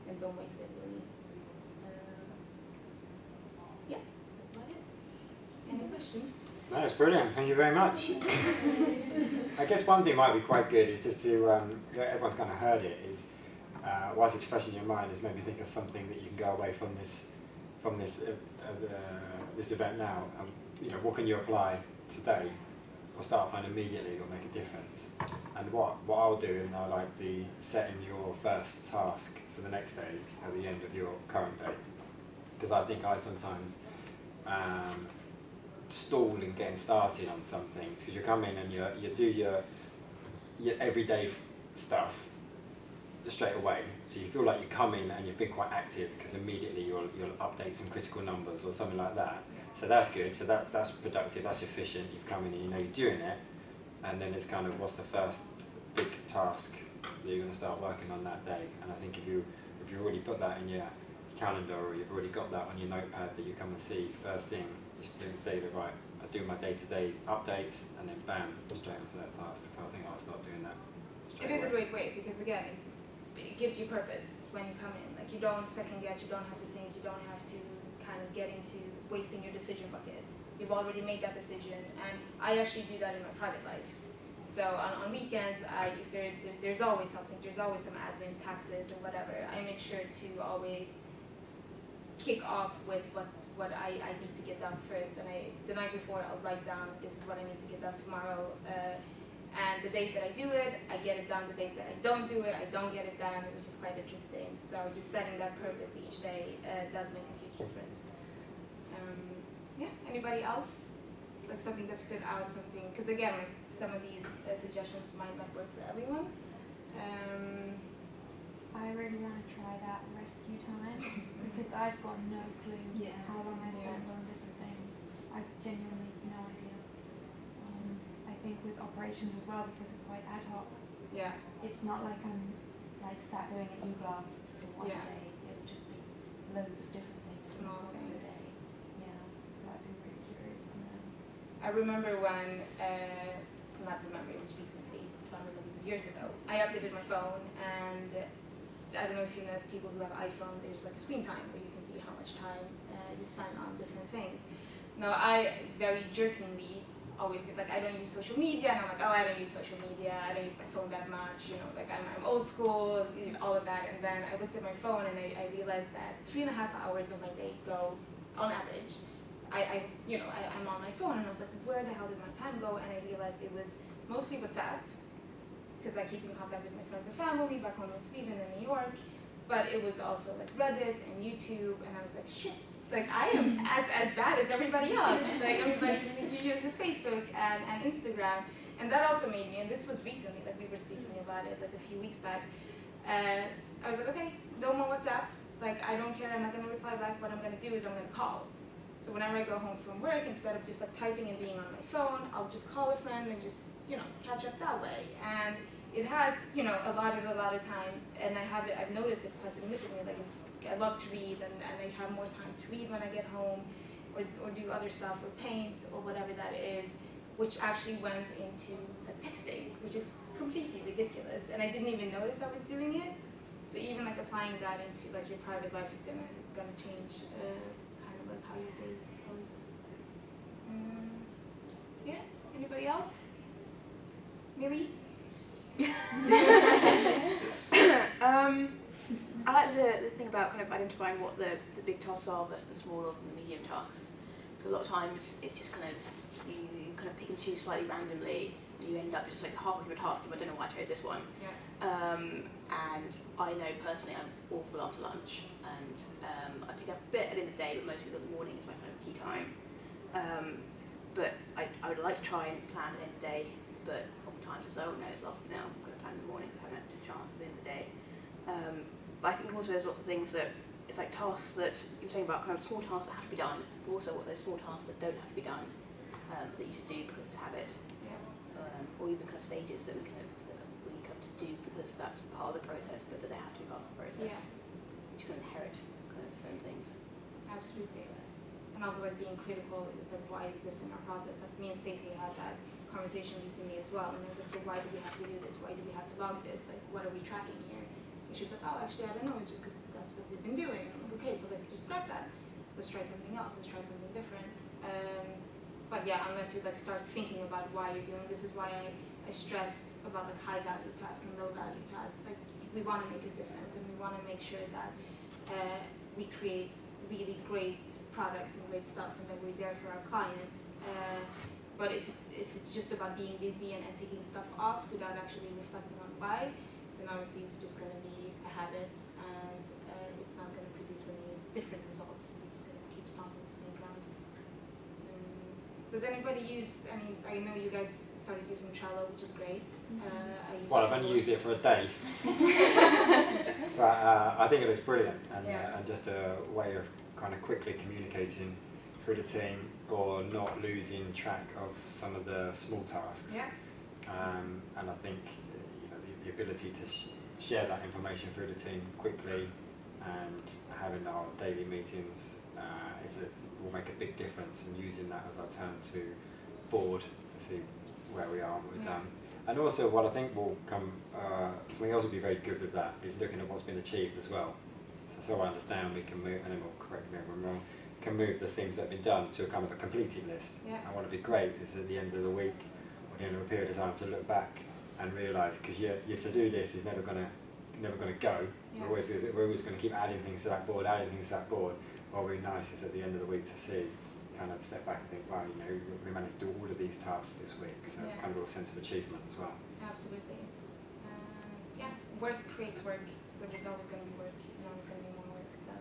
and don't waste it really. Yeah, that's about it. Any questions? No, that's brilliant. Thank you very much. I guess one thing might be quite good is just to, everyone's kind of heard it, is whilst it's fresh in your mind, is maybe think of something that you can go away from this this event now. What can you apply today, or start applying immediately, that will make a difference? And what I'll do, and I like the setting your first task for the next day at the end of your current day, because I think I sometimes stall in getting started on some things, because you come in and you do your everyday stuff straight away, so you feel like you come in and you've been quite active, because immediately you'll update some critical numbers or something like that. So that's good, so that's productive, that's efficient, you've come in and you know you're doing it, and then it's kind of what's the first big task that you're going to start working on that day. And I think if you've already put that in your calendar, or you've already got that on your notepad that you come and see first thing, you just don't say that, right, I do my day-to-day updates and then bam, straight onto that task. So I think I'll start doing that. It is a great way, because again, it gives you purpose when you come in. Like, you don't second guess, you don't have to think, you don't have to kind of get into wasting your decision bucket. You've already made that decision, and I actually do that in my private life. So on weekends, if there's always something, there's always some admin, taxes or whatever, I make sure to always kick off with what I need to get done first, and the night before I'll write down, this is what I need to get done tomorrow, and the days that I do it, I get it done. The days that I don't do it, I don't get it done, which is quite interesting. So just setting that purpose each day does make a huge difference. Yeah, anybody else? Like something that stood out, something, because again, like some of these suggestions might not work for everyone. I really want to try that rescue time, because I've got no clue how long I spend on different things. I've genuinely no idea. I think with operations as well, because it's quite ad hoc. Yeah. It's not like I'm like sat doing an e-glass for one day. It would just be loads of different things. Small things. Yeah. So I'd be really curious to know. I remember when, it was recently, it sounded like it was years ago. I updated my phone, and I don't know if you know people who have iPhone, there's like a screen time where you can see how much time you spend on different things. Now, I very jerkingly always get, like, I don't use social media, and I'm like, oh, I don't use social media, I don't use my phone that much, like I'm old school, all of that. And then I looked at my phone and I realized that 3.5 hours of my day go, on average, I'm on my phone, and I was like, where the hell did my time go? And I realized it was mostly WhatsApp, because I keep in contact with my friends and family back home in Sweden and New York, but it was also like Reddit and YouTube, and I was like, shit, like I am as bad as everybody else. Like everybody uses Facebook and Instagram, and that also made me, and this was recently, like we were speaking about it like a few weeks back, I was like, okay, no more WhatsApp, like I don't care, I'm not going to reply back, what I'm going to do is I'm going to call. So whenever I go home from work, instead of just like typing and being on my phone, I'll just call a friend and just, catch up that way. And it has, allotted a lot of time, and I've noticed it quite significantly. Like, I love to read, and I have more time to read when I get home, or do other stuff, or paint, or whatever that is, which actually went into like texting, which is completely ridiculous. And I didn't even notice I was doing it. So even like applying that into like your private life is gonna change kind of like how your day goes. Yeah. Anybody else? Millie? I like the thing about kind of identifying what the big tasks are versus the smaller and the medium tasks. Because a lot of times it's just kind of, you kind of pick and choose slightly randomly, and you end up just like half of a task, but I don't know why I chose this one. Yeah. And I know personally I'm awful after lunch, and I pick up a bit at the end of the day, but mostly the morning is my kind of key time. But I would like to try and plan at the end of the day, but oftentimes it's no, it's last now, I'm going to plan in the morning because I haven't had a chance at the end of the day. But I think also there's lots of things that, it's like tasks that you're saying about kind of small tasks that have to be done, but also what those small tasks that don't have to be done, that you just do because it's habit. Yeah. Or even kind of stages that we kind of just do because that's part of the process, but does it have to be part of the process? Yeah. You can inherit kind of certain things. Absolutely. And also like being critical is like, why is this in our process? Like me and Stacey had that conversation recently as well, and I was like, so why do we have to do this? Why do we have to log this? Like, what are we tracking here? And she was like, oh, actually, I don't know, it's just because that's what we've been doing. And I'm like, okay, so let's just scrap that. Let's try something else, let's try something different. But yeah, unless you like start thinking about why you're doing this, is why I stress about like high value tasks and low value tasks. Like we want to make a difference, and we want to make sure that we create really great products and great stuff, and that we're there for our clients. But if it's just about being busy and taking stuff off without actually reflecting on why, then obviously it's just going to be a habit, and it's not going to produce any different results. You're just going to keep stomping the same ground. Does anybody use, I mean, I know you guys started using Trello, which is great. I've only used it for a day. But I think it looks brilliant, and just a way of kind of quickly communicating through the team, or not losing track of some of the small tasks. Yeah. And I think the ability to share that information through the team quickly, and having our daily meetings will make a big difference, and using that as our turn to board to see where we are and what we've done. And also what I think will come, something else will be very good with that, is looking at what's been achieved as well. So I understand we can move, and then we'll correct me if I'm wrong, can move the things that have been done to a kind of a completed list. And what would be great is at the end of the week, or the end of a period of time, to look back and realise, because your to-do list is never going to go. We're always going to keep adding things to that board. What would be nice is at the end of the week to see, kind of step back and think, wow, we managed to do all of these tasks this week. So kind of a real sense of achievement as well. Absolutely. Work creates work, so there's always going to be work, and always going to be more work. So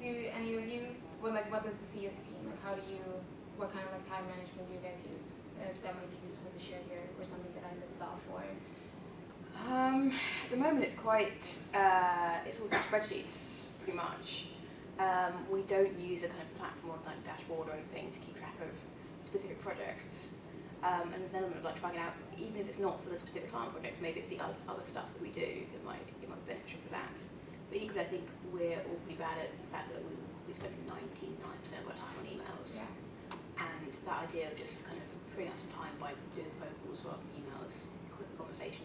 do any of you, what does the CS team, what kind of time management do you guys use that might be useful to share here, or something that I missed off, or? At the moment it's quite, it's all through spreadsheets, pretty much. We don't use a kind of platform or like dashboard or anything to keep track of specific projects. And there's an element of like trying it out, even if it's not for the specific client projects, maybe it's the other stuff that we do that might be beneficial for that. But equally, I think we're awfully bad at the fact that we spend 99% of our time on emails. And that idea of just kind of freeing up some time by doing phone calls rather than emails, quick conversation.